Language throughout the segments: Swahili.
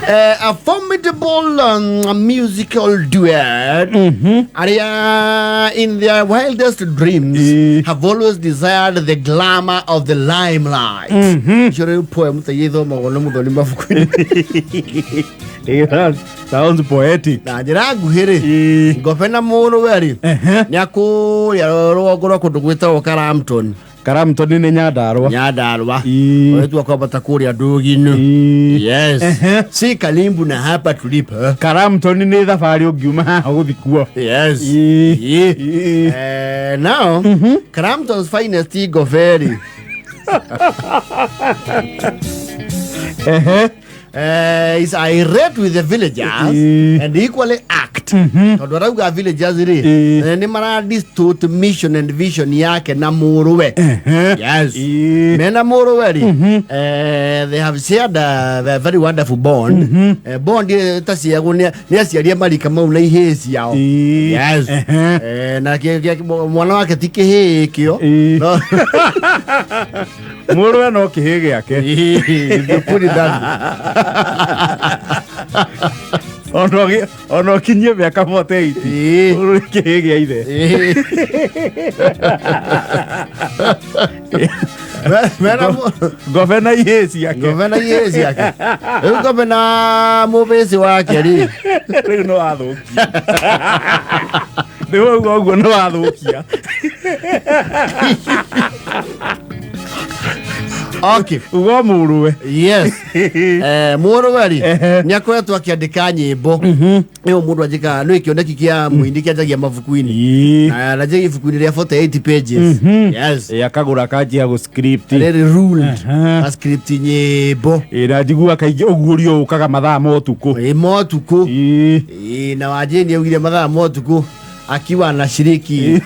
A formidable musical duet. In their wildest dreams have always desired the glamour of the limelight. Poem sounds poetic. Governor Muruweri Nyaku Yarogoro Kudugwita Karamton. Karamton ni Nyandarua. Nyandarua. Wetu wako batakuria dogino. Yes. Si Kalimbu na hapa tulipa. Karamton ni thafari ugiuma uthikuo. Yes. Now, Karamton's finest Governor. Is irate with the villagers and equally act. Todorauga villagers ni mara distort mission and vision yake na Muruwe. Yes. Mena Muruwe. They have shared a very wonderful bond. Bond tasi yago ni asiaria mali kama una ihesi yao. Yes. Na mwana wake tike hekio. Muruwe no kihege yake. You put it down. Ono kinye miaka mote iti urikihege aithe Governor yesi yake Governor mubesi wake ri no athukia Dewo no athukia Okay. Ugo Muruwe. Yes. Muruweri nyakoretwo akiandika nyimbo. Eyo mundu ajika no ikioneki kia muindi kia jagia mafukuini. Na naje ifukuini ria 48 pages. Yes. Yakagura kaji go script. Very ruled. A script nyimbo. Ira digua kaije ogurio ukaga mathaa motuko. Motuko. Na wajeni ugire mathaa motuko. Akiwa anashiriki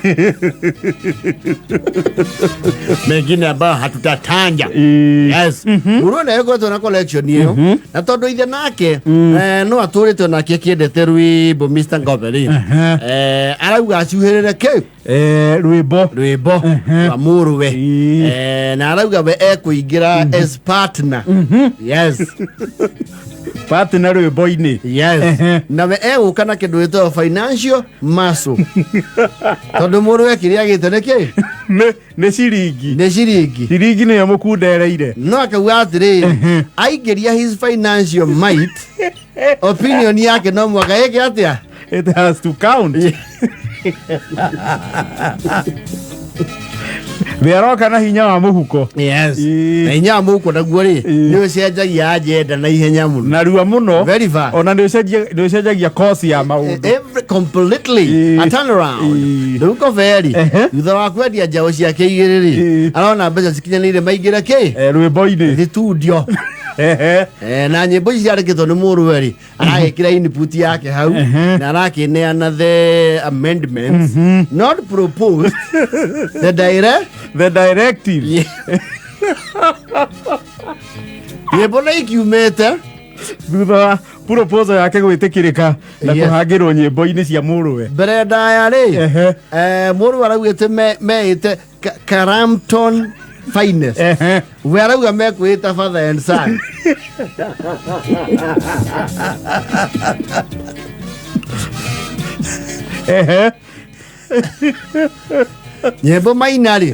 mengine ambao hatutatanja. Yes. Urone yako tuna collection hiyo. Na todo ithe nake no aturite nake kiendete rwimbo Mr. Ngoberi. Arauga acuherere ke rwimbo wa Muruwe. Na arauga we ekuingira as partner. Yes. Partner rwimbo-ini. Yes. Na we egukana kindu gitwa financial muscle. Tondu Muruwe kiria giteneke ne ciringi ciringi ne yamukundereire no akauga atiri aigeria his financial might opinion yake no mwaka yake atia it has to count. Beroka na hinya wa muhuko. Yes. Na hinya wa muhuko naguo ri ni ucenjagia agenda na ihenya muno. Na ruwa muno. Very fast. Ona ni ucenjagia course ya maundu. Completely. A turn around. Nduko very. Thutha wa kwendia njao ciake igiri ri. Arona mbeca cikinyanire maingira ki? Rwimbo-ini. Thitudio. Na nyimbo ici ciandikitwo ni Muruweri aragikira input yake hau na arakineana the amendments not proposed the directive. Nyimbo na ikiumete thutha proposal yake gwitikirika na kuhangirwo nyimbo-ini cia Muruwe mbere ndaya ri Muruwe araugite meite Karamton finest. We arauga mekwita father and son. Nyembo mainari.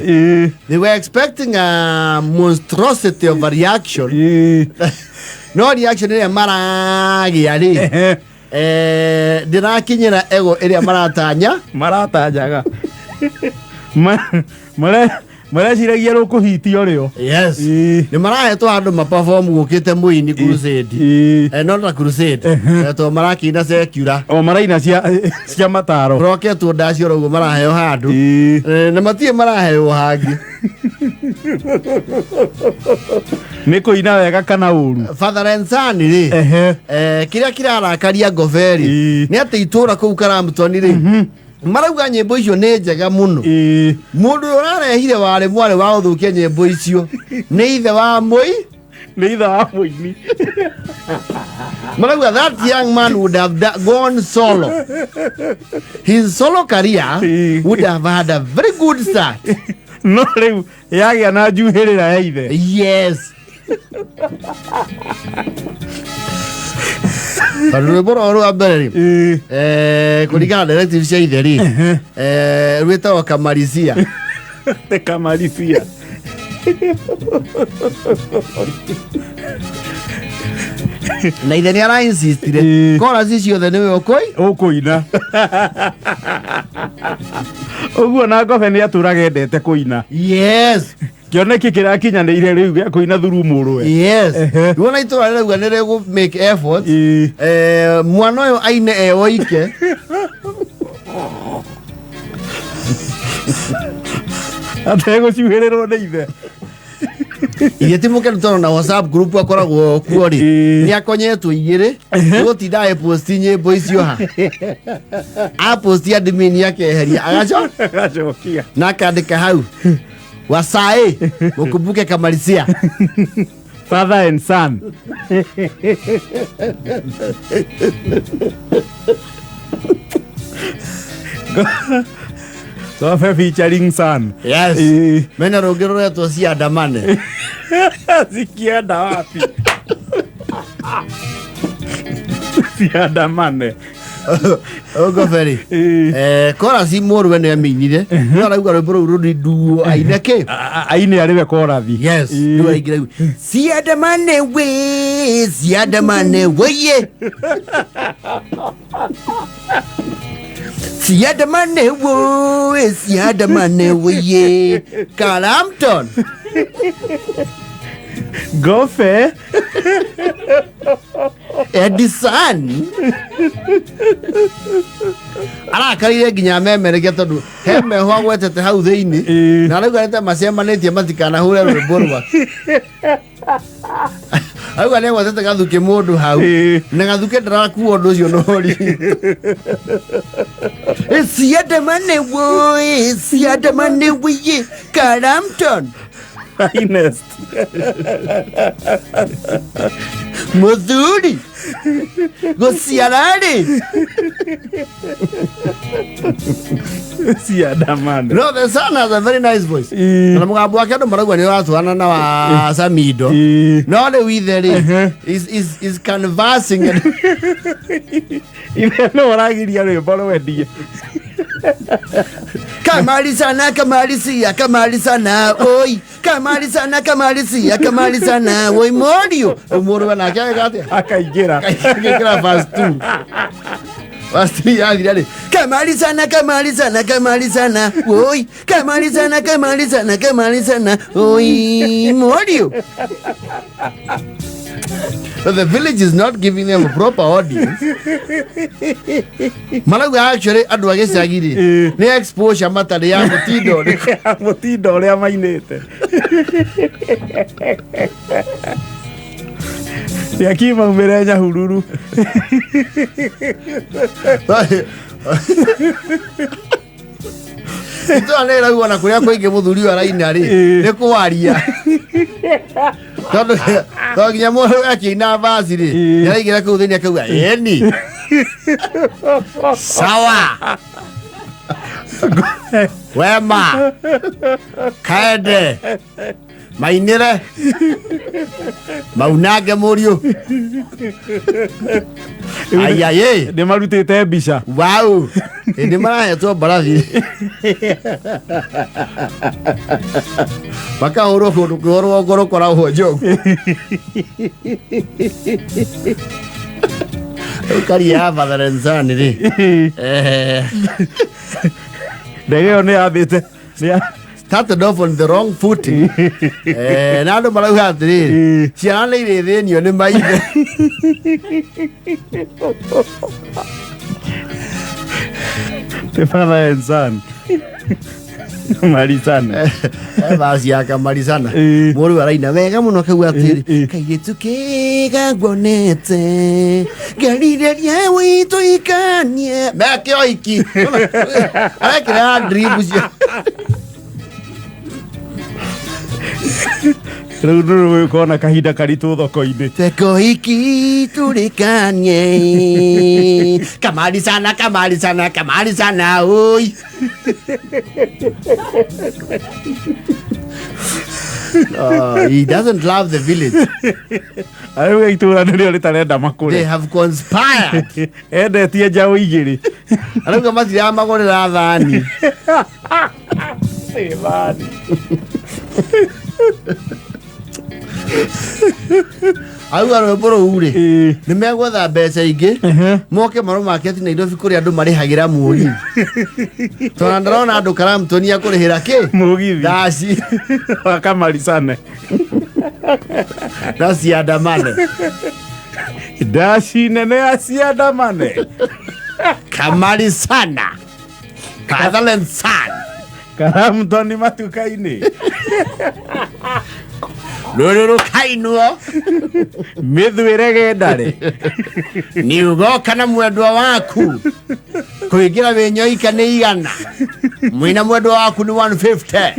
They were expecting a monstrosity of a reaction. No reaction ile maragi ali. Dirakinyira ego ile maratajaga. Maraciragia rukuhitio rio. Yes. Ni marahetwo andu ma perform gukite muini crusade. Not a crusade. To marakina secular. O maraina cia mataro. Rocket to dacio rogo maraheo handu. Na matie maraheo hangi. Niko ina wega kana uru. Father and son ri. Kira arakaria Goveri. Ni ati itura ku Karamton ri. Marauga nyimbo icio ni njega muno. Mundu urarehire wale mwale wa uthukia nyimbo icio ni ithe wa muini. Marauga that young man would have gone solo. His solo career would have had a very good start. No riu yagia na njuhirira ya ithe. Yes. Rwimbo rũrũ rwa mbere rĩ kũringana na directive cia ithe rĩ rwĩtagwo Kamarisia. Te Kamarisia. Na ithe nĩ ara insistire chorus ciothe nĩwe ũkũina. Ũguo na Ngobe nĩ atũraga endete kũina. Yes. Kĩoneki kĩrakinyanĩire rĩu gĩa kũina thuru mũrũwe. Yes. Wona itũra rĩrauga nĩ rĩgũ make effort mwana ũyũ aine oike. Ategũciuhĩrĩrwo nĩ ithe. Ithe ti mũkenu tondũ na WhatsApp group akoragwo kuo rĩ nĩ akonyetwo igĩrĩ gũtinda posti nyĩmbo icio ha aposti admin akeheria agacokia na akandĩka hau Wasai mukumbuke Kamarisia. Father and son. Ngobe featuring son. Yes. Mena rũngĩ rũretwo Ciandamane. Zikienda wapi? Ciandamane. Ngobe rĩ chorus mũrũwe nĩ aminire no arauga rwĩmbo rũu rũrĩ nduo aine kĩ aine arĩwe chorus. Yes. Ndio aingĩra rĩu Ciandamane we Ciandamane weye Ciandamane we Ciandamane weye Karampton. Ngobe Edison arakarire nginya memerekia tondũ he meho agwetete hau thĩinĩ na arauga nĩta macemanĩtie matikanahũre rwĩmbo rwa auga nĩ agwetete Gathuki mũndũ hau na Gathuki ndarakuo ũndũ ũcio nori Ciandamane we Ciandamane weye Karampton finest Muthuri Gũciararĩ Ciandamane. No, the son has a very nice voice. Na mũgambo wake andũ marauga nĩ ũratwarana na wa Samido. No rĩu ithe rĩ is conversing. Ithe no ũragiria rwĩmbo rwendie. Kamarisia Kamarisia oi Kamarisia oi Morio mũrũwe nake akaingĩra verse 2 verse 3 yathira rĩ Kamarisia oi Kamarisia oi Morio. But the village is not giving them a proper audience. Malauga actually andũ a gĩcagi rĩ nĩ exposure matarĩ ya mũtindo ũrĩa mainĩte. Yakimaumĩre Nyahururu. Itũra nĩ ĩraugwo na kũrĩa kũingĩ mũthuri ũyũ araina rĩ nĩ kũwaria tondũ nginya mũndũ akĩina vaci rĩ nĩaraingĩra kũu thĩinĩ akauga eni sawa Wema Kaende mainire maunange mũriũ ayaye nĩ marutĩte mbica. Wow nĩ marahetwo mbarathi makahũrwo kũndũ kũhũrwo ngoro koragwo njogu ũkaria ya father and son rĩ ndege ĩyo nĩ yambĩte started off on the wrong footing. Na andũ marauga atĩrĩrĩ ciana nĩ irĩthĩnio nĩ maithe. The father and son. Marisana. Vaci ya Kamarisana mũrũ araina wega mũno akauga atĩrĩ kairĩtu kega nguonete ngarireria witũ ikanie meke oiki arekĩra drip cio rĩu nĩ rũgũkorwo kahinda karitũ thoko-inĩ teko iki tũrĩkanie Kamarisana oi He doesn't love the village. Ayo itura ndio litarenda makure. They have conspired. Endetie njaũ igĩrĩ. Arauga matira magorera thani. Thani. Auga rwĩmbo rũu-rĩ nĩ megwetha mbeca ingĩ moke marũ market Nairobi kũrĩa andũ marĩhagĩra mũgithi. Tondũ ndarona andũ Karamtoni akũrĩhĩra kĩ? Mũgithi. Ndaci. Wakamarisane. Ndaciandamane. Ndaci nene aciandamane. Kamarisana. Kathalan San. Karamtoni matuka-inĩ. Rũrũ kainwo. Mĩthuĩre gendarĩ. Nĩ ugoka na mwendwa waku. Kũingĩra wĩ nyoika nĩ igana. Mwĩna mwendwa waku nĩ 150.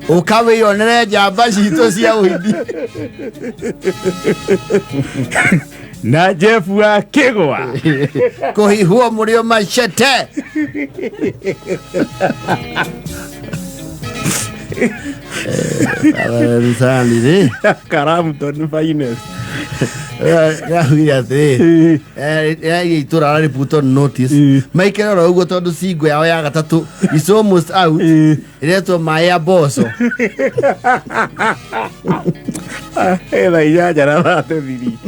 Ũkawĩonere njamba citũ cia ũhindi. Na Jeff wa kĩgwa. Kũhihwo mũrĩo machete. Karamtoni finest. Itura ararĩ put on notice. Maikere oro ũguo tondũ singo yao ya gatatũ is almost out. Iretwo maĩ ya mboco. Etha inyanya na thate thiri.